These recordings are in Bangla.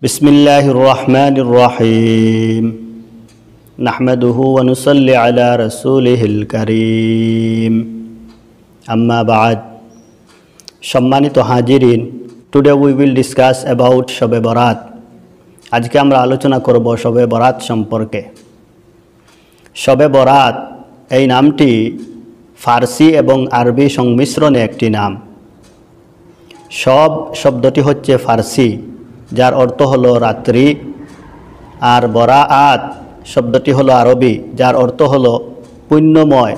बिस्मिल्लाहिर रहमानिर रहीम नहमदुहु व नुसल्ली अला रसूलिहिल करीम अम्मा बाद। सम्मानित हाजिरिन, today we will discuss about Shabe Barat. आज के आमरा आलोचना करब शबे बरात सम्पर्के। शबे बरात এই নামটি ফার্সি এবং আরবি সংমিশ্রণে একটি নাম। শব শব্দটি হচ্ছে ফার্সি, যার অর্থ হলো রাত্রি, আর বরাআত শব্দটি হলো আরবি, যার অর্থ হলো পুণ্যময়,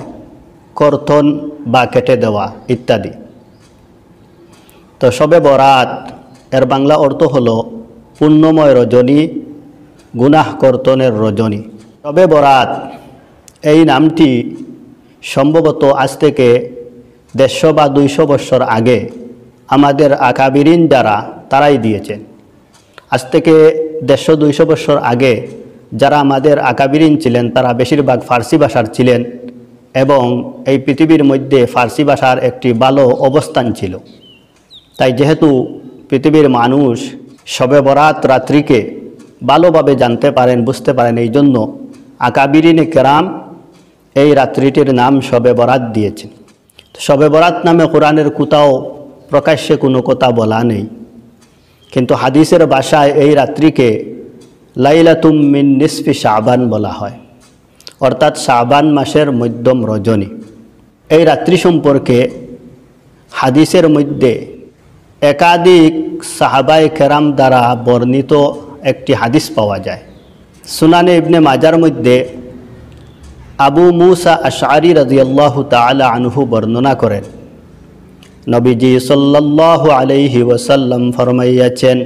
কর্তন বা কেটে দেওয়া ইত্যাদি। তো শবে বরাত এর বাংলা অর্থ হলো পুণ্যময় রজনী, গুনাহ কর্তনের রজনী। শবে বরাত এই নামটি সম্ভবত আজ থেকে 150 বা 200 বছর আগে আমাদের আকাবিরিন যারা তারাই দিয়েছেন। আজ থেকে 150-200 বছর আগে যারা আমাদের আকাবিরিন ছিলেন তারা বেশিরভাগ ফার্সি ভাষার ছিলেন এবং এই পৃথিবীর মধ্যে ফার্সি ভাষার একটি ভালো অবস্থান ছিল। তাই যেহেতু পৃথিবীর মানুষ শবে বরাত রাত্রিকে ভালোভাবে জানতে পারেন, বুঝতে পারেন, এই জন্য আকাবিরিনে কেরাম এই রাত্রিটির নাম শবে বরাত দিয়েছেন। শবে বরাত নামে কোরআনের কোথাও প্রকাশ্যে কোনো কথা বলা নেই, কিন্তু হাদিসের ভাষায় এই রাত্রিকে লাইলাতুম মিন নিসফি শাবান বলা হয়, অর্থাৎ শাবান মাসের মধ্যম রজনী। এই রাত্রি সম্পর্কে হাদিসের মধ্যে একাধিক সাহাবায়ে কেরাম দ্বারা বর্ণিত একটি হাদিস পাওয়া যায়। সুনানে ইবনে মাজার মধ্যে আবু মুসা আশআরী রাদিয়াল্লাহু তাআলা আনহু বর্ণনা করেন, নবীজি সাল্লাল্লাহু আলাইহি ওয়াসাল্লাম ফরমাইয়াছেন,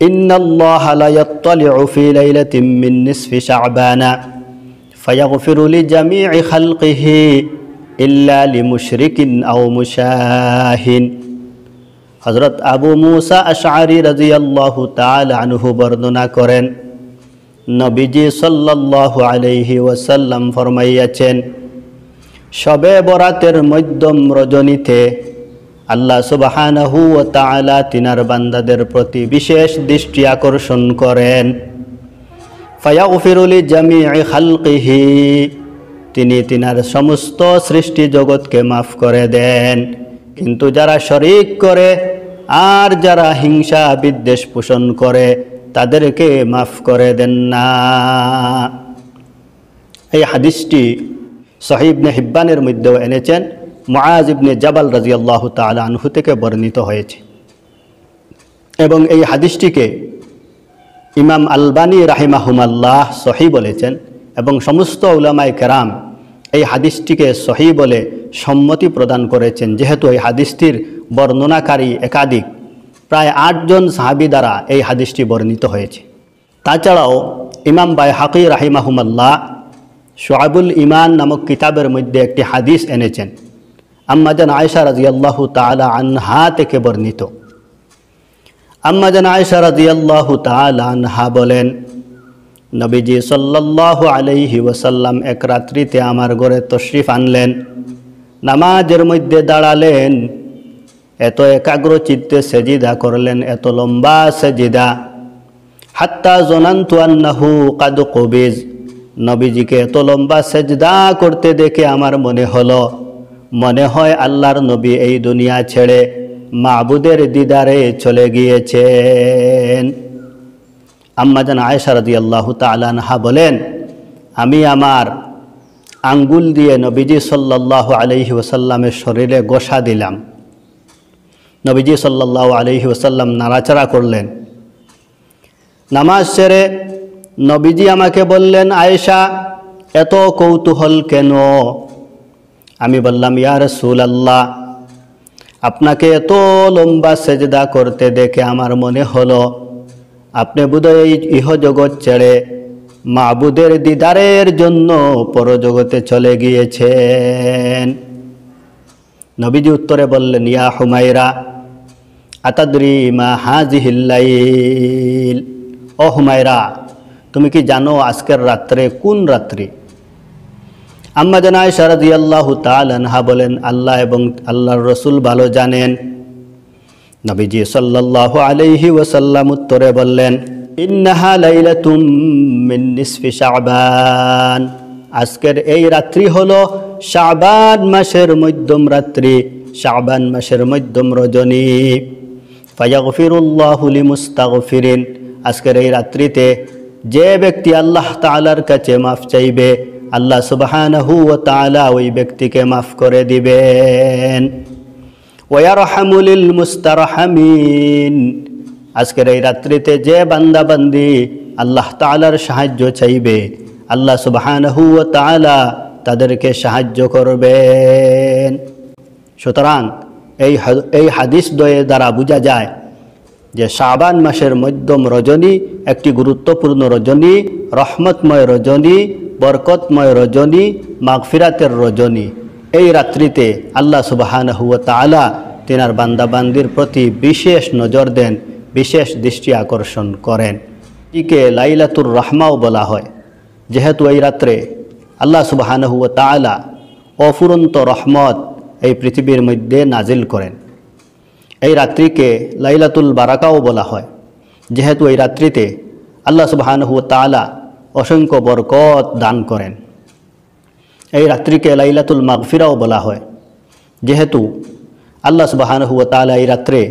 ইন্নাল্লাহা লা ইয়াত্তালিউ ফি লাইলাতিন মিন নিসফি শাবানা ফায়াগফিরু লিজামিই খালকিহি ইল্লা লিমুশরিকিন আও মুশাহিন। হযরত আবু মুসা আশআরী রাদিয়াল্লাহু তাআলা আনহু বর্ণনা করেন, নবীজি সাল্লাল্লাহু আলাইহি ওয়াসাল্লাম ফরমাইয়াছেন, শবে বরাতের মধ্যম রজনীতে আল্লাহ সুবহানাহু ওয়া তাআলা তিনার বান্দাদের প্রতি বিশেষ দৃষ্টি আকর্ষণ করেন। ফায়াগফিরু লিজামিই খালকিহি, তিনি তিনার সমস্ত সৃষ্টি জগৎকে মাফ করে দেন, কিন্তু যারা শরীক করে আর যারা হিংসা বিদ্বেষ পোষণ করে তাদেরকে মাফ করে দেন না। এই হাদিসটি সহিহ ইবনে হিব্বানের মধ্যেও এনেছেন, মুআজ ইবনে জাবাল রাদিয়াল্লাহু তাআলা আনহু থেকে বর্ণিত হয়েছে। এবং এই হাদিসটিকে ইমাম আলবানী রাহিমাহুমাল্লাহ সহিহ বলেছেন এবং সমস্ত উলামায়ে কেরাম এই হাদিসটিকে সহিহ বলে সম্মতি প্রদান করেছেন, যেহেতু এই হাদিসটির বর্ণনাকারী একাধিক, প্রায় 8 জন সাহাবী দ্বারা এই হাদিসটি বর্ণিত হয়েছে। তাছাড়াও ইমাম বাইহাকী রাহিমাহুমাল্লাহ শুআবুল ঈমান নামক কিতাবের মধ্যে একটি হাদিস এনেছেন, আম্মাজান আয়েশা রাদিয়াল্লাহু তাআলা আনহা থেকে বর্ণিত। আম্মাজান আয়েশা রাদিয়াল্লাহু তাআলা আনহা বলেন, নবীজি সাল্লাল্লাহু আলাইহি ওয়াসাল্লাম এক রাত্রিতে আমার ঘরে তশরিফ আনলেন, নামাজের মধ্যে দাঁড়ালেন, এত একাগ্র চিত্তে সেজদা করলেন, এত লম্বা সেজদা, হাত্তা জনান্তু আন্নাহু কাদ কুবিজ। নবীজিকে এত লম্বা সেজদা করতে দেখে আমার মনে হয় আল্লাহর নবী এই দুনিয়া ছেড়ে মাবুদের দিদারে চলে গিয়েছেন। আম্মাজান আয়েশা রাদিয়াল্লাহু তাআলা আনহা বলেন, আমি আমার আঙ্গুল দিয়ে নবীজি সাল্লাল্লাহু আলাইহি ওয়াসাল্লামের শরীরে ঘষা দিলাম। নবীজি সাল্লাল্লাহু আলাইহি ওয়াসাল্লাম নাড়াচাড়া করলেন। নামাজ সেরে নবীজি আমাকে বললেন, আয়েশা, এত কৌতূহল কেন? আমি বললাম, ইয়া রাসূলুল্লাহ, আপনাকে এত লম্বা সেজদা করতে দেখে আমার মনে হলো আপনি বোধহয় এই ইহজগৎ ছেড়ে মাবুদের দিদারের জন্য পরজগতে চলে গিয়েছেন। নবীজি উত্তরে বললেন, ইয়া হুমায়রা, আতাদরি মা হাযিহিল লাইল, ও হুমায়রা, তুমি কি জানো আজকের রাত্রে কোন রাত্রি? আম্মা জান আয়েশা রাদিয়াল্লাহু তাআলা আনহা বলেন, আল্লাহ এবং আল্লাহর রাসূল ভালো জানেন। নবীজি সাল্লাল্লাহু আলাইহি ওয়াসাল্লাম উত্তরে বললেন, ইন্নাহা লাইলাতুম মিন নিসফি শাবান, আজকের এই রাত্রি হলো শাবান মাসের মধ্যম রাত্রি, শাবান মাসের মধ্যম রজনী। ফায়াগফিরুল্লাহু লিমুস্তাগফিরিন, আজকের এই রাত্রিতে যে ব্যক্তি আল্লাহ তাআলার কাছে মাফ চাইবে, আল্লাহ সুবহানাহু ওয়া তাআলা ওই ব্যক্তিকে মাফ করে দিবেন। ওয়ারহামু লিল মুস্তারহামিন, আজকের এই রাত্রিতে যে বান্দা বান্দি আল্লাহ তাআলার সাহায্য চাইবে, আল্লাহ সুবহানাহু ওয়া তাআলা তাদেরকে সাহায্য করবেন। সুতরাং এই হাদিস দ্বয়ের দ্বারা বোঝা যায় যে শাবান মাসের মধ্যম রজনী একটি গুরুত্বপূর্ণ রজনী, রহমতময় রজনী, বরকতময় রজনী, মাগফিরাতের রজনী। এই রাত্রিতে আল্লাহ সুবহানাহু ওয়া তাআলা তিনার বান্দাবান্দির প্রতি বিশেষ নজর দেন, বিশেষ দৃষ্টি আকর্ষণ করেন। এটিকে লাইলাতুর রহমাও বলা হয়, যেহেতু এই রাত্রে আল্লাহ সুবহানাহু ওয়া তাআলা অফুরন্ত রহমত এই পৃথিবীর মধ্যে নাজিল করেন। এই রাত্রিকে লাইলাতুল বারাকাও বলা হয়, যেহেতু এই রাত্রিতে আল্লাহ সুবহানাহু ওয়া তাআলা অসংখ্য বরকত দান করেন। এই রাত্রিকে লাইলাতুল মাগফিরাও বলা হয়, যেহেতু আল্লাহ সুবহানাহু ওয়া তাআলা এই রাত্রে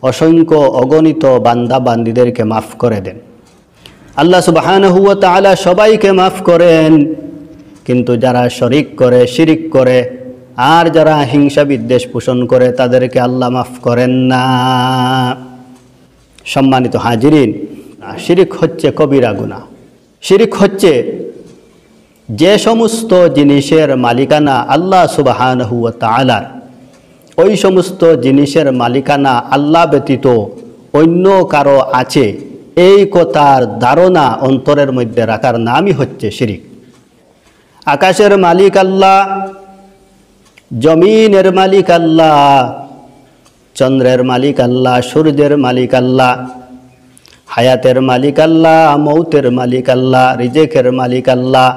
অসংখ্য অগণিত বান্দা বান্দিদেরকে মাফ করে দেন। আল্লাহ সুবহানাহু ওয়া তাআলা সবাইকে মাফ করেন, কিন্তু যারা শরিক করে, শিরিক করে, আর যারা হিংসা বিদ্বেষ পোষণ করে তাদেরকে আল্লাহ মাফ করেন না। সম্মানিত হাজিরিন, শিরিক হচ্ছে কবিরা গুনাহ। শিরিক হচ্ছে যে সমস্ত জিনিসের মালিকানা আল্লাহ সুবহানাহু ওয়া তাআলার, ওই সমস্ত জিনিসের মালিকানা আল্লাহ ব্যতীত অন্য কারো আছে, এই কথার ধারণা অন্তরের মধ্যে রাখার নামই হচ্ছে শিরিক। আকাশের মালিক আল্লাহ, জমিনের মালিক আল্লাহ, চন্দ্রের মালিক আল্লাহ, সূর্যের মালিক আল্লাহ, হায়াতের মালিক আল্লাহ, মৌতের মালিক আল্লাহ, রিজেকের মালিক আল্লাহ,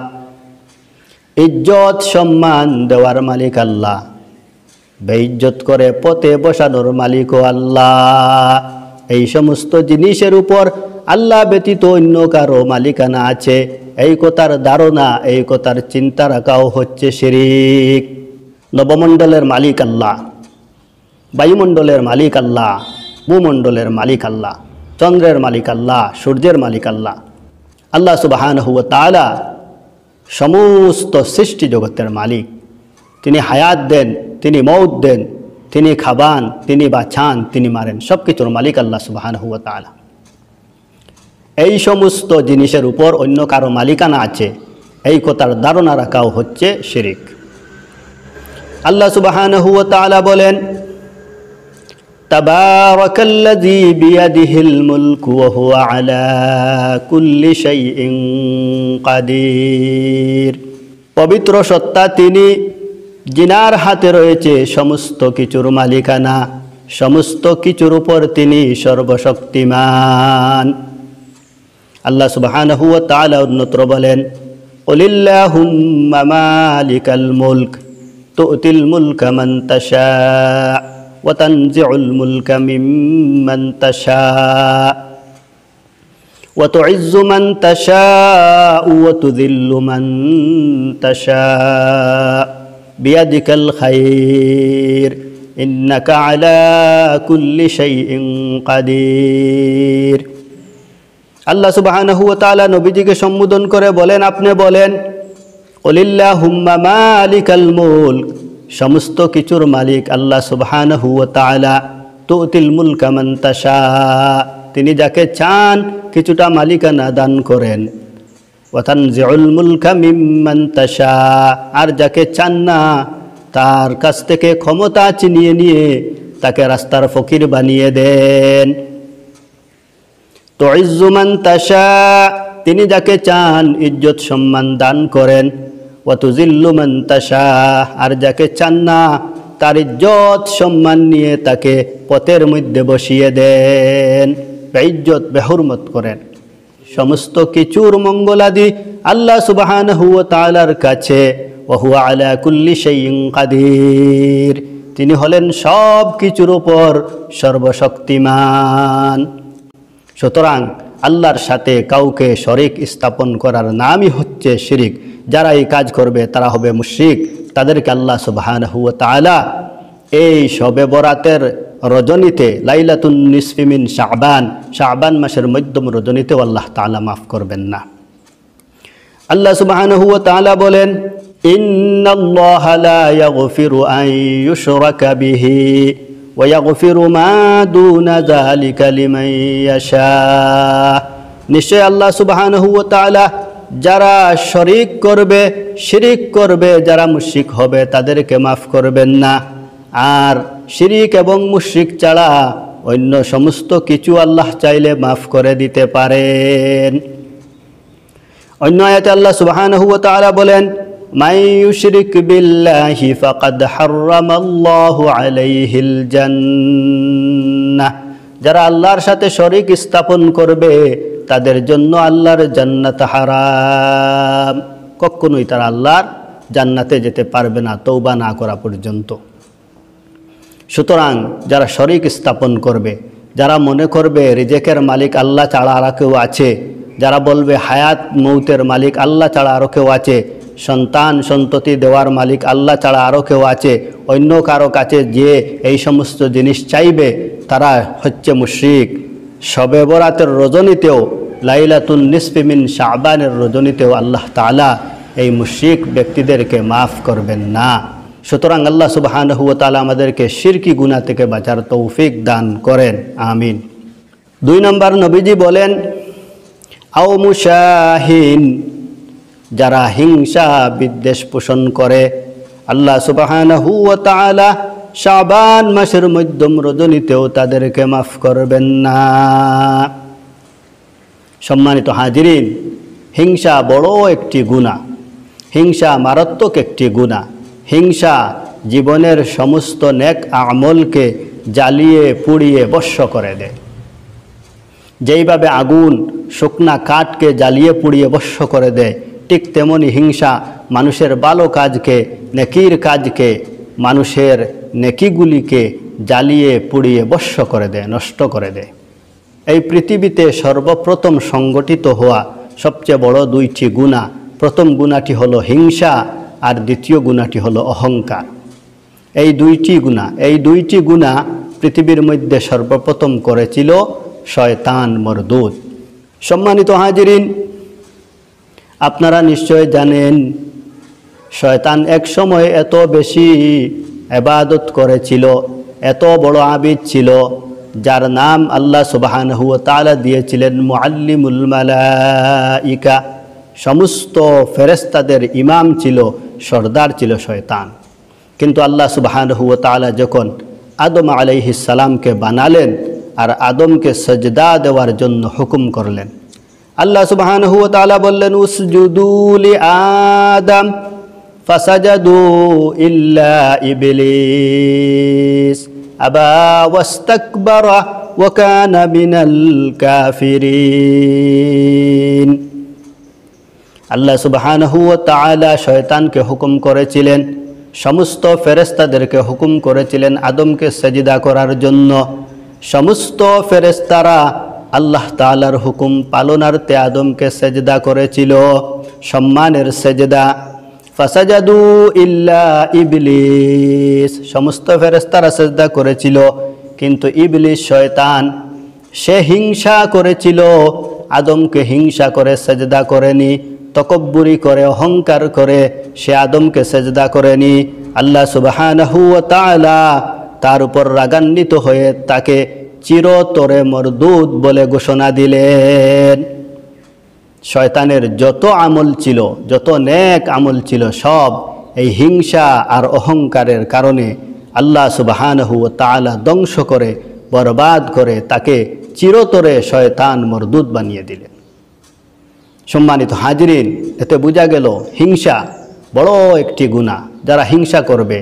ইজ্জত সম্মান দেওয়ার মালিক আল্লাহ, বেইজ্জত করে পথে বসানোর মালিকও আল্লাহ। এই সমস্ত জিনিসের উপর আল্লাহ ব্যতীত অন্য কারো মালিকানা আছে, এই কথার ধারণা, এই কথার চিন্তা রাখাও হচ্ছে শিরিক। নবমণ্ডলের মালিক আল্লাহ, বায়ুমণ্ডলের মালিক আল্লাহ, ভূমণ্ডলের মালিক আল্লাহ, চন্দ্রের মালিক আল্লাহ, সূর্যের মালিক আল্লাহ। আল্লাহ সুবহানাহু ওয়া তাআলা সমস্ত সৃষ্টি জগতের মালিক। তিনি হায়াত দেন, তিনি মৌত দেন, তিনি খাবান, তিনি বাঁচান, তিনি মারেন, সব কিছুর মালিক আল্লাহ সুবহানাহু ওয়া তাআলা। এই সমস্ত জিনিসের উপর অন্য কারো মালিকানা আছে, এই কথার ধারণা রাখাও হচ্ছে শিরিক। আল্লাহ সুবহানাহু ওয়া তাআলা বলেন, তাবারাকাল্লাযী বিয়াদিহিল মুলকু ওয়া হুয়া আলা কুল্লি শাইইন কাদির। পবিত্র সত্তা তিনি, যিনার হাতে রয়েছে সমস্ত কিছুর মালিকানা, সমস্ত কিছুর উপর তিনি সর্বশক্তিমান। আল্লাহ সুবহানাহু ওয়া তাআলা অন্যত্র বলেন, কুলিল্লাহুম্মা মালিকাল মুলক তু'তিল মুলকা মান তাশা ওয়া তানজিউল মুলকা মিম্মান তাশা ওয়া তু'ইজ্জু মান তাশা ওয়া তুযিল্লু মান তাশা বিয়াদিকাল খায়র ইন্নাকা আলা কুল্লি শাইইন কাদির। আল্লাহ সুবহানাহু ওয়া তাআলা নবীজিকে সম্বোধন করে বলেন, আপনি বলেন, কুলিল্লাহুম্মা মালিকাল মুলক, সমস্ত কিছুর মালিক আল্লাহ সুবহানাহু ওয়া তাআলা, তু'তিল মুলকা মান তাশা, তিনি যাকে চান কিছুটা মালিকানা দান করেন, ওয়া তানজিউল মুলকা মিম্মান তাশা, আর যাকে চান না তার কাছ থেকে ক্ষমতা ছিনিয়ে নিয়ে তাকে রাস্তার ফকির বানিয়ে দেন। তুইজ্জু মান তাশা, তিনি যাকে চান ইজ্জত সম্মান দান করেন, ওয়া তুযিল্লু মান তাশা, আর যাকে চান না তার ইজ্জত সম্মান নিয়ে তাকে পথের মধ্যে বসিয়ে দেন, বেইজ্জত বেহুরমত করেন। সমস্ত কিছুর মঙ্গলাদি আল্লাহ সুবহানাহু ওয়া তাআলার কাছে, ওয়া হুয়া আলা কুল্লি শাইইন কাদির, তিনি হলেন সব কিছুর উপর সর্বশক্তিমান। সুতরাং আল্লাহর সাথে কাউকে শরিক স্থাপন করার নামই হচ্ছে শিরিক। যারা এই কাজ করবে তারা হবে মুশরিক। তাদেরকে আল্লাহ সুবহানাহু ওয়া তাআলা এই শবে বরাতের রজনীতে, লাইলাতুন নিসফি মিন শাবান, শাবান মাসের মধ্যম রজনীতেও আল্লাহ তাআলা মাফ করবেন না। আল্লাহ সুবহানাহু ওয়া তাআলা বলেন, ইন্নাল্লাহা লা ইয়াগফিরু আন ইউশরাকা বিহি ওয়া ইয়াগফিরু মা দুনা যালিকা লিমান ইয়াশা। নিশ্চয় আল্লাহ সুবহানাহু ওয়া তাআলা যারা শরিক করবে, শিরিক করবে, যারা মুশরিক হবে তাদেরকে মাফ করবেন না। আর শিরিক এবং মুশরিক ছাড়া অন্য সমস্ত কিছু আল্লাহ চাইলে মাফ করে দিতে পারেন। অন্য আয়াতে আল্লাহ সুবহানাহু ওয়া তাআলা বলেন, মান ইউশরিক বিল্লাহি ফাকাদ হারামাল্লাহু আলাইহিল জান্নাহ। যারা আল্লাহর সাথে শরিক স্থাপন করবে তাদের জন্য আল্লাহর জান্নাত হারাম। কখনোই তারা আল্লাহর জান্নাতে যেতে পারবে না তওবা না করা পর্যন্ত। সুতরাং যারা শরিক স্থাপন করবে, যারা মনে করবে রিজেকের মালিক আল্লাহ ছাড়া আর কেউ আছে, যারা বলবে হায়াত মৌতের মালিক আল্লাহ ছাড়া আরও কেউ আছে, সন্তান সন্ততি দেওয়ার মালিক আল্লাহ ছাড়া আরও কেউ আছে, অন্য কারো কাছে যে এই সমস্ত জিনিস চাইবে, তারা হচ্ছে মুশরিক। শবে বরাতের রজনীতেও, লাইলাতুন নিসফি মিন শাবানের রজনীতেও আল্লাহ তাআলা এই মুশরিক ব্যক্তিদেরকে মাফ করবেন না। সুতরাং আল্লাহ সুবহানাহু ওয়া তাআলা আমাদেরকে শিরকি গুনাহ থেকে বাঁচার তৌফিক দান করেন, আমিন। 2 নম্বর, নবীজি বলেন, আও মুশাহিন, যারা হিংসা বিদ্বেষ পোষণ করে, আল্লাহ সুবহানাহু ওয়া তাআলা শাবান মাসের মধ্যম রজনীতেও তাদেরকে মাফ করবেন না। সম্মানিত হাজিরিন, হিংসা বড় একটি গুনাহ, হিংসা মারাত্মক একটি গুনাহ। হিংসা জীবনের সমস্ত নেক আমলকে জ্বালিয়ে পুড়িয়ে ভস্ম করে দেয়। যেইভাবে আগুন শুকনা কাঠকে জ্বালিয়ে পুড়িয়ে ভস্ম করে দেয়, ঠিক তেমনি হিংসা মানুষের ভালো কাজকে, নেকির কাজকে, মানুষের নেকিগুলিকে জ্বালিয়ে পুড়িয়ে ভস্ম করে দেয়, নষ্ট করে দেয়। এই পৃথিবীতে সর্বপ্রথম সংগঠিত হওয়া সবচেয়ে বড় 2টি গুনাহ, প্রথম গুনাহটি হলো হিংসা আর দ্বিতীয় গুনাহটি হলো অহংকার। এই 2টি গুনাহ, এই 2টি গুনাহ পৃথিবীর মধ্যে সর্বপ্রথম করেছিল শয়তান মরদুদ। সম্মানিত হাজিরিন, আপনারা নিশ্চয় জানেন শয়তান এক সময় এত বেশি ইবাদত করেছিল, এত বড় আবিদ ছিল, যার নাম আল্লাহ সুবহানাহু ওয়া তাআলা দিয়েছিলেন মুআল্লিমুল মালাইকা। সমস্ত ফেরেশতাদের ইমাম ছিল, সর্দার ছিল শয়তান। কিন্তু আল্লাহ সুবহানাহু ওয়া তাআলা যখন আদম আলাইহিস সালামকে বানালেন আর আদমকে সাজদা দেওয়ার জন্য হুকুম করলেন, আল্লাহ সুবহানাহু ওয়া তাআলা বললেন, উসজুদু লি আদম ফাসাজাদু ইল্লা ইবলিস আবা ওয়াস্তাকবারা ওয়া কানা মিনাল কাফিরিন। আল্লাহ সুবহানাহু ওয়া তাআলা শয়তানকে হুকুম করেছিলেন, সমস্ত ফেরেশতাদেরকে হুকুম করেছিলেন আদমকে সাজদা করার জন্য। সমস্ত ফেরেশতারা আল্লাহ তাআলার হুকুম পালনার্থে আদমকে সাজদা করেছিল, সম্মানের সাজদা। ফাসাজাদু ইল্লা ইবলিস, সমস্ত ফেরেশতারা সাজদা করেছিল, কিন্তু ইবলিস শয়তান সে হিংসা করেছিল, আদমকে হিংসা করে সাজদা করেনি, তকব্বুরি করে অহংকার করে সে আদমকে সাজদা করেনি। আল্লাহ সুবহানাহু ওয়া তাআলা তার উপর রাগান্বিত হয়ে তাকে চিরতরে মরদুদ বলে ঘোষণা দিলেন। শয়তানের যত আমল ছিল, যত নেক আমল ছিল, সব এই হিংসা আর অহংকারের কারণে আল্লাহ সুবহানাহু ওয়া তাআলা ধ্বংস করে বরবাদ করে তাকে চিরতরে শয়তান মরদুদ বানিয়ে দিলেন। সম্মানিত হাজিরিন, এতে বোঝা গেল হিংসা বড় একটি গুনাহ। যারা হিংসা করবে,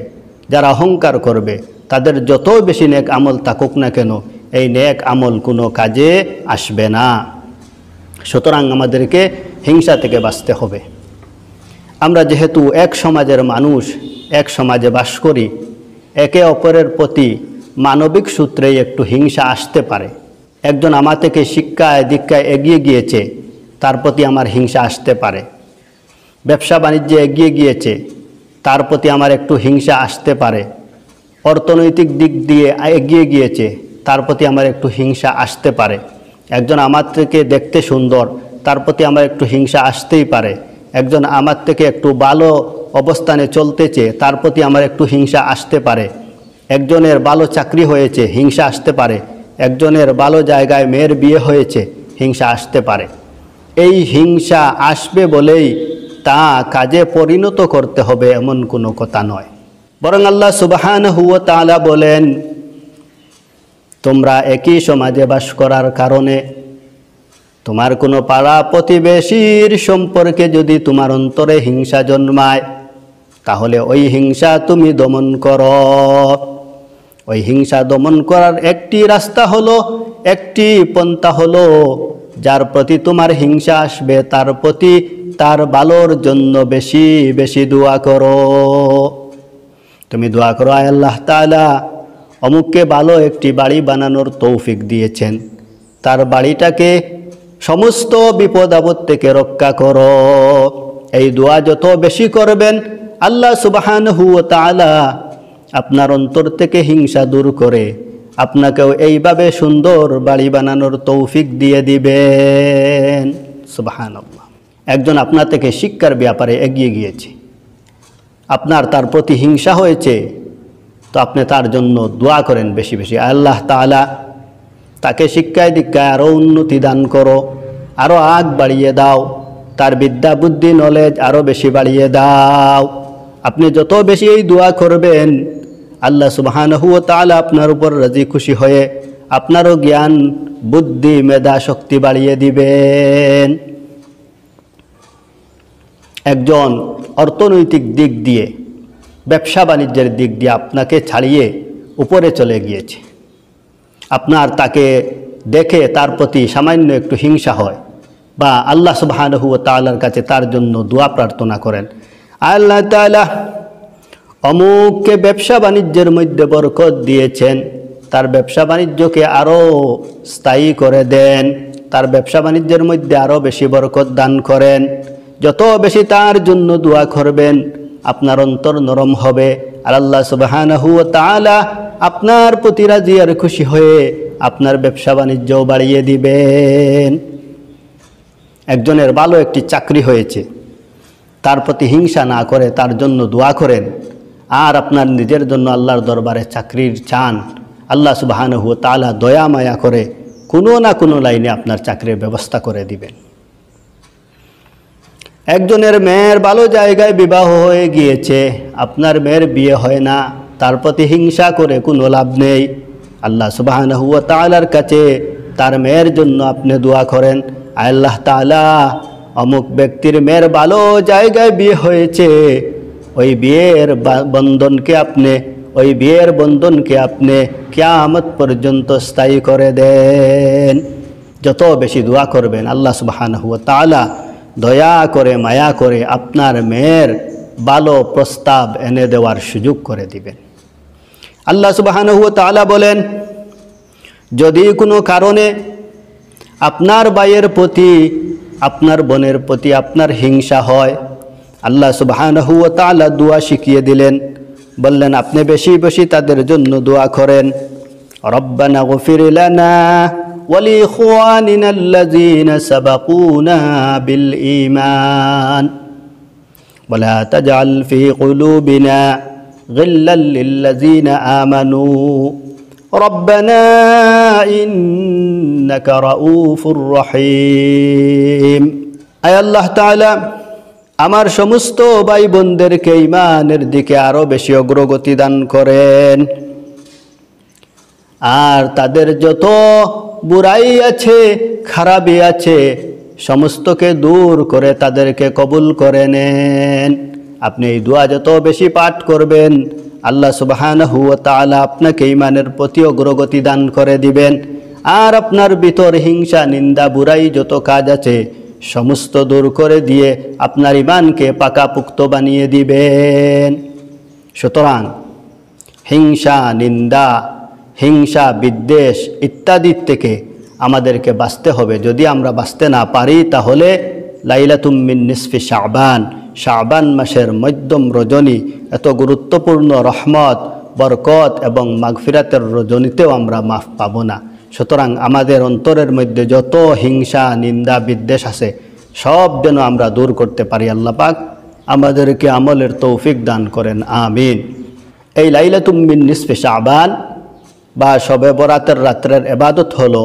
যারা অহংকার করবে, তাদের যত বেশি নেক আমল থাকুক না কেন, এই নেক আমল কোনো কাজে আসবে না। সুতরাং আমাদেরকে হিংসা থেকে বাঁচতে হবে। আমরা যেহেতু এক সমাজের মানুষ, এক সমাজে বাস করি, একে অপরের প্রতি মানবিক সূত্রে একটু হিংসা আসতে পারে। একজন আমার থেকে শিক্ষায় দীক্ষায় এগিয়ে গিয়েছে, তার প্রতি আমার হিংসা আসতে পারে। ব্যবসা বাণিজ্যে এগিয়ে গিয়েছে, তার প্রতি আমার একটু হিংসা আসতে পারে। অর্থনৈতিক দিক দিয়ে এগিয়ে গিয়েছে, তার প্রতি আমার একটু হিংসা আসতে পারে। একজন আমার থেকে দেখতে সুন্দর, তার প্রতি আমার একটু হিংসা আসতেই পারে। একজন আমার থেকে একটু ভালো অবস্থানে চলতেছে, তার প্রতি আমার একটু হিংসা আসতে পারে। একজনের ভালো চাকরি হয়েছে, হিংসা আসতে পারে। একজনের ভালো জায়গায় মেয়ের বিয়ে হয়েছে, হিংসা আসতে পারে। এই হিংসা আসবে বলেই তা কাজে পরিণত করতে হবে এমন কোনো কথা নয়। বরং আল্লাহ সুবহানাহু ওয়া তাআলা বলেন, তোমরা একই সমাজে বাস করার কারণে তোমার কোনো পাড়া প্রতিবেশীর সম্পর্কে যদি তোমার অন্তরে হিংসা জন্মায়, তাহলে ওই হিংসা তুমি দমন করো। ওই হিংসা দমন করার একটি রাস্তা হলো, একটি পন্থা হলো, যার প্রতি তোমার হিংসা আসবে তার প্রতি তার ভালোর জন্য বেশি বেশি দোয়া করো। তুমি দোয়া করো, আয় আল্লাহ তাআলা অমুককে ভালো একটি বাড়ি বানানোর তৌফিক দিয়েছেন, তার বাড়িটাকে সমস্ত বিপদ আপদ থেকে রক্ষা করো। এই দোয়া যত বেশি করবেন, আল্লাহ সুবহানাহু ওয়া তাআলা আপনার অন্তর থেকে হিংসা দূর করে আপনাকেও এইভাবে সুন্দর বাড়ি বানানোর তৌফিক দিয়ে দিবেন। সুবহানাল্লাহ। একজন আপনার থেকে শিক্ষার ব্যাপারে এগিয়ে গিয়েছে, আপনার তার প্রতি হিংসা হয়েছে, তো আপনি তার জন্য দোয়া করেন বেশি বেশি, আল্লাহ তাআলা তাকে শিক্ষায় দীক্ষায় আরও উন্নতি দান করো, আরও আগ বাড়িয়ে দাও, তার বিদ্যা বুদ্ধি নলেজ আরও বেশি বাড়িয়ে দাও। আপনি যত বেশি এই দোয়া করবেন, আল্লাহ সুবহানাহু ওয়া তাআলা আপনার উপর রাজি খুশি হয়ে আপনারও জ্ঞান বুদ্ধি মেধা শক্তি বাড়িয়ে দিবেন। একজন অর্থনৈতিক দিক দিয়ে ব্যবসা বাণিজ্যের দিক দিয়ে আপনাকে ছাড়িয়ে উপরে চলে গিয়েছে, আপনার তাকে দেখে তার প্রতি সামান্য একটু হিংসা হয়, বা আল্লাহ সুবহানাহু ওয়া তাআলার কাছে তার জন্য দোয়া প্রার্থনা করেন, আল্লাহ তাআলা অমুককে ব্যবসা বাণিজ্যের মধ্যে বরকত দিয়েছেন, তার ব্যবসা বাণিজ্যকে আরও স্থায়ী করে দেন, তার ব্যবসা বাণিজ্যের মধ্যে আরও বেশি বরকত দান করেন। যত বেশি তার জন্য দোয়া করবেন, আপনার অন্তর নরম হবে, আর আল্লাহ সুবহানাহু ওয়া তাআলা আপনার প্রতি রাজি আর খুশি হয়ে আপনার ব্যবসা বাণিজ্যও বাড়িয়ে দিবেন। একজনের ভালো একটি চাকরি হয়েছে, তার প্রতি হিংসা না করে তার জন্য দোয়া করেন, আর আপনার নিজের জন্য আল্লাহর দরবারে চাকরির চান, আল্লাহ সুবহানাহু ওয়া তাআলা দয়া মায়া করে কোনো না কোনো লাইনে আপনার চাকরির ব্যবস্থা করে দিবেন। একজনের মেয়ের ভালো জায়গায় বিবাহ হয়ে গিয়েছে, আপনার মেয়ের বিয়ে হয় না, তার প্রতি হিংসা করে কোনো লাভ নেই। আল্লাহ সুবহানাহু ওয়া তাআলার কাছে তার মেয়ের জন্য আপনি দোয়া করেন, আল্লাহ তাআলা অমুক ব্যক্তির মেয়ের ভালো জায়গায় বিয়ে হয়েছে, ওই বিয়ের বন্ধনকে আপনি কিয়ামত পর্যন্ত স্থায়ী করে দেন। যত বেশি দোয়া করবেন, আল্লাহ সুবহানাহু ওয়া তাআলা দয়া করে মায়া করে আপনার মেয়ের ভালো প্রস্তাব এনে দেওয়ার সুযোগ করে দিবেন। আল্লাহ সুবহানাহু ওয়া তাআলা বলেন, যদি কোনো কারণে আপনার ভাইয়ের প্রতি আপনার বোনের প্রতি আপনার হিংসা হয়, আল্লাহ সুবহানাহু ওয়া তাআলা দোয়া শিখিয়ে দিলেন, বললেন আপনি বেশি বেশি তাদের জন্য দোয়া করেন, রব্বানা গফির লানা ওয়া লিইখওয়ানিনা আল্লাযীনা সাবাকুনা বিল ঈমান ওয়া লা তাজআল ফী কুলুবিনা গিল্লাল লিল্লাযীনা আমানু রব্বানা ইন্নাকা রাউফুর রহিম। আয় আল্লাহ তাআলা আমার সমস্ত ভাই বোনদেরকে ঈমানের দিকে আরো বেশি অগ্রগতি দান করেন, আর তাদের যত বুরাই আছে খারাপি আছে সমস্তকে দূর করে তাদেরকে কবুল করে নেন। আপনি এই দোয়া যত বেশি পাঠ করবেন, আল্লাহ সুবহানাহু ওয়া তাআলা আপনাকে ঈমানের প্রতি অগ্রগতি দান করে দিবেন, আর আপনার ভিতর হিংসা নিন্দা বুরাই যত কাজ আছে সমস্ত দূর করে দিয়ে আপনার ঈমানকে পাকাপুক্ত বানিয়ে দিবেন। সুতরাং হিংসা, নিন্দা, হিংসা, বিদ্বেষ ইত্যাদির থেকে আমাদেরকে বাঁচতে হবে। যদি আমরা বাঁচতে না পারি তাহলে লাইলাতুম মিন নিসফি শাবান, শাবান মাসের মধ্যম রজনী, এত গুরুত্বপূর্ণ রহমত, বরকত এবং মাগফিরাতের রজনীতেও আমরা মাফ পাবো না। সুতরাং আমাদের অন্তরের মধ্যে যত হিংসা, নিন্দা, বিদ্বেষ আছে সব যেন আমরা দূর করতে পারি। আল্লাহ পাক আমাদেরকে আমলের তৌফিক দান করেন, আমিন। এই লাইলাতুম মিন নিসফি শাবান বা শবে বরাতের রাত্রের ইবাদত হলো,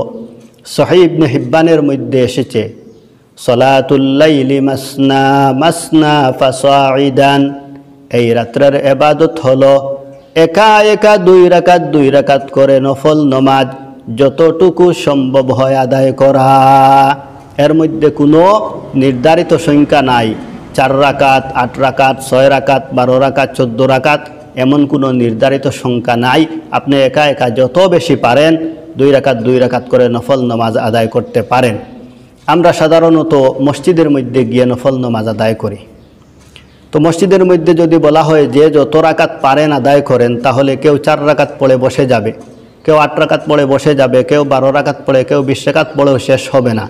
সহিহ ইবনে হিব্বানের মধ্যে এসেছে, সলাতুল লাইলি মাসনা মাসনা ফাসাইদান। এই রাত্রের ইবাদত হলো একা একা দুই রাকাত করে নফল নামাজ যতটুকু সম্ভব হয় আদায় করা। এর মধ্যে কোনো নির্ধারিত সংখ্যা নাই, 4 রাকাত, 8 রাকাত, 6 রাকাত, 12 রাকাত, 14 রাকাত, এমন কোনো নির্ধারিত সংখ্যা নাই। আপনি একা একা যত বেশি পারেন 2 রাকাত করে নফল নামাজ আদায় করতে পারেন। আমরা সাধারণত মসজিদের মধ্যে গিয়ে নফল নামাজ আদায় করি। তো মসজিদের মধ্যে যদি বলা হয় যে যত রাকাত পারেন আদায় করেন, তাহলে কেউ 4 রাকাত পড়ে বসে যাবে, কেউ 8 রাকাত পড়ে বসে যাবে, কেউ 12 রাকাত পড়ে, কেউ 20 রাকাত পড়েও শেষ হবে না।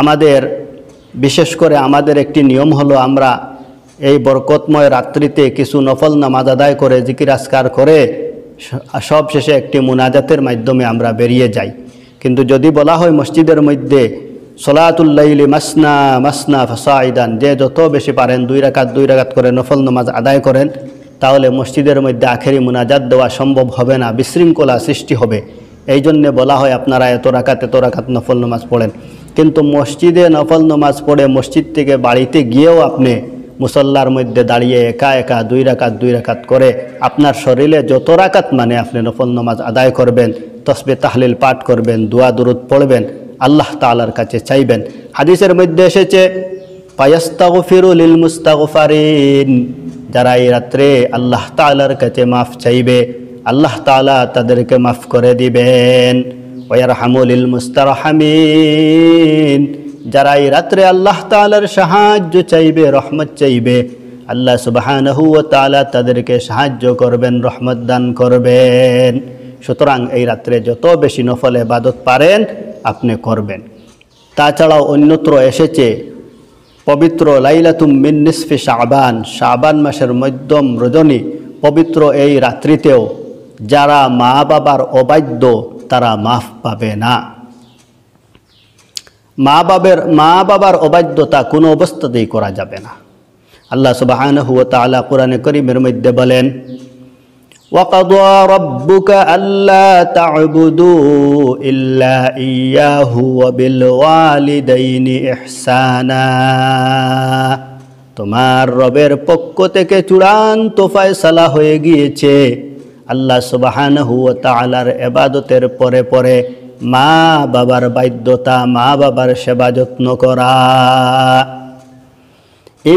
আমাদের বিশেষ করে আমাদের একটি নিয়ম হলো, আমরা এই বরকতময় রাত্রিতে কিছু নফল নামাজ আদায় করে জিকির আজকার করে সব শেষে একটি মুনাজাতের মাধ্যমে আমরা বেরিয়ে যাই। কিন্তু যদি বলা হয় মসজিদের মধ্যে সলাতুল লাইলি মাসনা মাসনা ফাসাইদান, যে যত বেশি পারেন 2 রাকাত করে নফল নামাজ আদায় করেন, তাহলে মসজিদের মধ্যে আখেরি মুনাজাত দেওয়া সম্ভব হবে না, বিশৃঙ্খলা সৃষ্টি হবে। এই জন্যে বলা হয় আপনারা এত রাকাত নফল নামাজ পড়েন। কিন্তু মসজিদে নফল নামাজ পড়ে মসজিদ থেকে বাড়িতে গিয়েও আপনি মুসল্লার মধ্যে দাঁড়িয়ে একা একা 2 রাকাত করে আপনার শরীরে যত রাকাত মানে আপনি নফল নামাজ আদায় করবেন, তসবিহ তাহলিল পাঠ করবেন, দোয়া দুরুদ পড়বেন, আল্লাহ তাআলার কাছে চাইবেন। হাদিসের মধ্যে এসেছে, ফায়াস্তাগফিরু লিল মুস্তাগফারিন, যারা এই রাত্রে আল্লাহ তাআলার কাছে মাফ চাইবে, আল্লাহ তাআলা তাদেরকে মাফ করে দিবেন। ওয়ারহামু লিল মুস্তারহামিন, যারা এই রাত্রে আল্লাহ তাআলার সাহায্য চাইবে, রহমত চাইবে, আল্লাহ সুবহানাহু ওয়া তাআলা তাদেরকে সাহায্য করবেন, রহমত দান করবেন। সুতরাং এই রাত্রে যত বেশি নফল ইবাদত পারেন আপনি করবেন। তাছাড়াও অন্যত্র এসেছে পবিত্র লাইলাতুম মিন নিসফি শাবান, শাবান মাসের মধ্যম রজনী, পবিত্র এই রাত্রিতেও যারা মা বাবার অবাধ্য তারা মাফ পাবে না। মা বাবার অবাধ্যতা কোনো অবস্থাতেই করা যাবে না। আল্লাহ সুবহানাহু ওয়া তাআলা কোরআনে কারীমের মধ্যে বলেন, وَقَضَى رَبُّكَ أَلَّا تَعْبُدُوا إِلَّا إِيَّاهُ وَبِالْوَالِدَيْنِ إِحْسَانًا, তোমার রবের পক্ষ থেকে চূড়ান্ত ফয়সালা হয়ে গিয়েছে আল্লাহ সুবহানাহু ওয়া তাআলার ইবাদতের পরে পরে মা বাবার বাধ্যতা, মা বাবার সেবা যত্ন করা।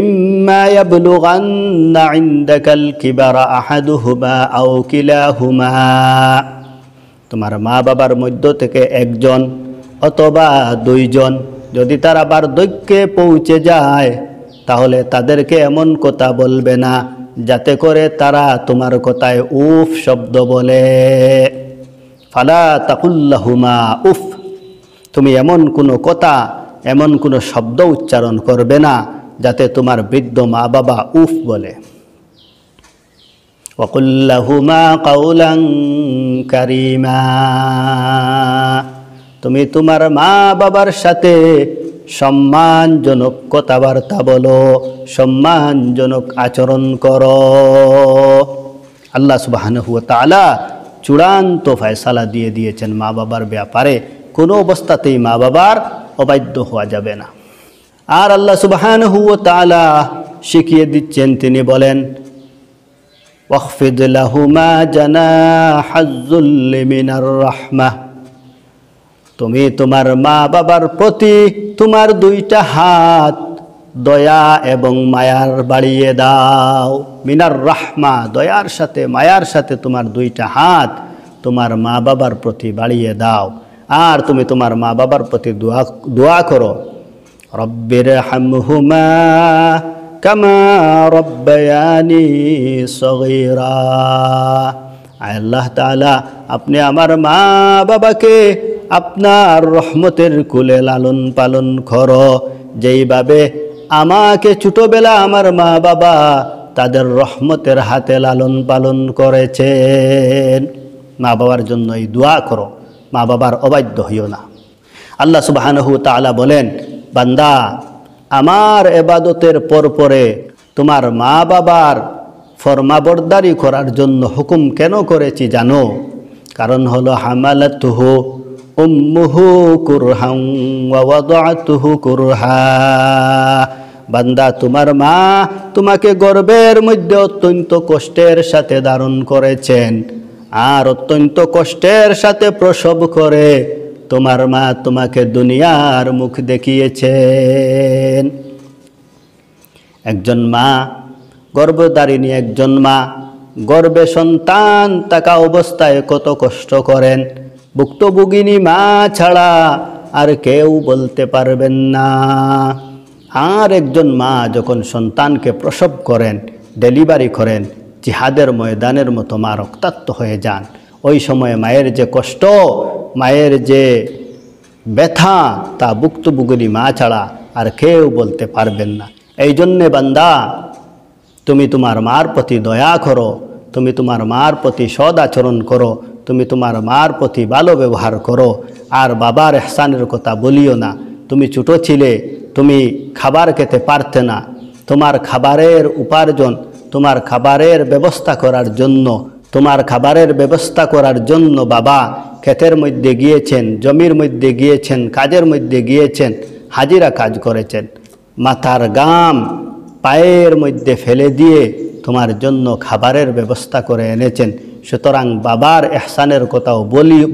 ইম্মা ইয়াবলুগান্না ইনদাকাল কিবারা আহাদুহুমা আও কিলাহুমা, তোমার মা বাবার মধ্য থেকে একজন অথবা 2 জন যদি তারা বার্ধক্যে পৌঁছে যায়, তাহলে তাদেরকে এমন কথা বলবে না যাতে করে তারা তোমার কথায় উফ শব্দ বলে। ফালা তাকুল্লাহুমা উফ, তুমি এমন কোনো কথা, এমন কোনো শব্দ উচ্চারণ করবে না যাতে তোমার বৃদ্ধ মা বাবা উফ বলে। ওয়াকুল্লাহুমা কাউলান কারীমা, তুমি তোমার মা বাবার সাথে সম্মানজনক কথাবার্তা বলো, সম্মানজনক আচরণ করো। আল্লাহ সুবহানাহু ওয়া তাআলা চূড়ান্ত ফয়সালা দিয়ে দিয়েছেন মা বাবার ব্যাপারে, কোনো অবস্থাতেই মা বাবার অবাধ্য হওয়া যাবে না। আর আল্লাহ সুবহানাহু ওয়া তাআলা শিখিয়ে দিচ্ছেন, তিনি বলেন, ওয়াখফিদ লাহুমা জানাহাজ যুল্লি মিনার রাহমাহ, তুমি তোমার মা বাবার প্রতি তোমার 2টা হাত দয়া এবং মায়ার বাড়িয়ে দাও। মিনার রাহমা, দয়ার সাথে মায়ার সাথে তোমার 2টা হাত তোমার মা বাবার প্রতি বাড়িয়ে দাও। আর তুমি তোমার মা বাবার প্রতি দোয়া করো, রব্বিরহামহুমা কামা রব্বায়ানি সগীরা, আয় আল্লাহ তাআলা, আপনি আমার মা বাবাকে আপনার রহমতের কুলে লালন পালন করো, যেইভাবে আমাকে ছোটবেলা আমার মা বাবা তাদের রহমতের হাতে লালন পালন করেছেন। মা বাবার জন্য এই দোয়া করো, মা বাবার অবাধ্য হইও না। আল্লাহ সুবহানাহু ওয়া তাআলা বলেন, বান্দা, আমার ইবাদতের পরে তোমার মা বাবার ফরমাবরদারি করার জন্য হুকুম কেন করেছি জানো? কারণ হলো হামালাতুহু উম্মুহু কুরহান ওয়া ওয়াদাতুহু কুরহা। বান্দা, তোমার মা তোমাকে গর্ভের মধ্যে অত্যন্ত কষ্টের সাথে ধারণ করেছেন, আর অত্যন্ত কষ্টের সাথে প্রসব করে তোমার মা তোমাকে দুনিয়ার মুখ দেখিয়েছেন। একজন মা, গর্ভধারিণী একজন মা গর্ভে সন্তান থাকা অবস্থায় কত কষ্ট করেন, ভুক্তভোগিনী মা ছাড়া আর কেউ বলতে পারবেন না। আর একজন মা যখন সন্তানকে প্রসব করেন, ডেলিভারি করেন, জিহাদের ময়দানের মতো মা রক্তাক্ত হয়ে যান। ওই সময় মায়ের যে কষ্ট, মায়ের যে ব্যথা, তা ভুক্তভোগিনী মা ছাড়া আর কেউ বলতে পারবেন না। এই জন্যে বান্দা, তুমি তোমার মার প্রতি দয়া করো, তুমি তোমার মার প্রতি সদ আচরণ করো, তুমি তোমার মার প্রতি ভালো ব্যবহার করো। আর বাবার ইহসানের কথা বলিও না। তুমি ছোট ছিলে, তুমি খাবার খেতে পারতে না, তোমার খাবারের উপার্জন, তোমার খাবারের ব্যবস্থা করার জন্য বাবা ক্ষেতের মধ্যে গিয়েছেন, জমির মধ্যে গিয়েছেন, কাজের মধ্যে গিয়েছেন, হাজিরা কাজ করেছেন, মাথার গাম পায়ের মধ্যে ফেলে দিয়ে তোমার জন্য খাবারের ব্যবস্থা করে এনেছেন। সুতরাং বাবার ইহসানের কথাও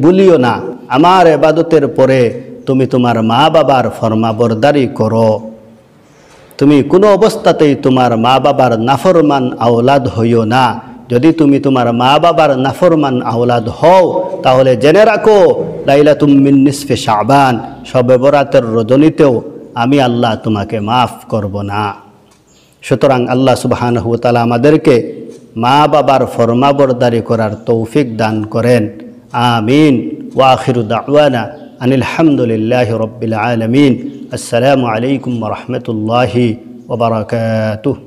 বলিও না। আমার ইবাদতের পরে তুমি তোমার মা বাবার ফরমাবরদারি করো। তুমি কোনো অবস্থাতেই তোমার মা বাবার নাফরমান আওলাদ হইও না। যদি তুমি তোমার মা বাবার নাফরমান আওলাদ হও, তাহলে জেনে রাখো, লাইলাতুম মিন নিসফি শাবান, শবে বরাতের রজনীতেও আমি আল্লাহ তোমাকে মাফ করব না। সুতরাং আল্লাহ সুবহানাহু ওয়া তাআলা আমাদেরকে মা বাবার ফরমাবরদারি করার তৌফিক দান করেন। আমিন। ওয়া আখিরু দাওয়ানা আনিল হামদুলিল্লাহি রাব্বিল আলামিন। আসসালামু আলাইকুম ওয়া রাহমাতুল্লাহি ওয়া বারাকাতুহু।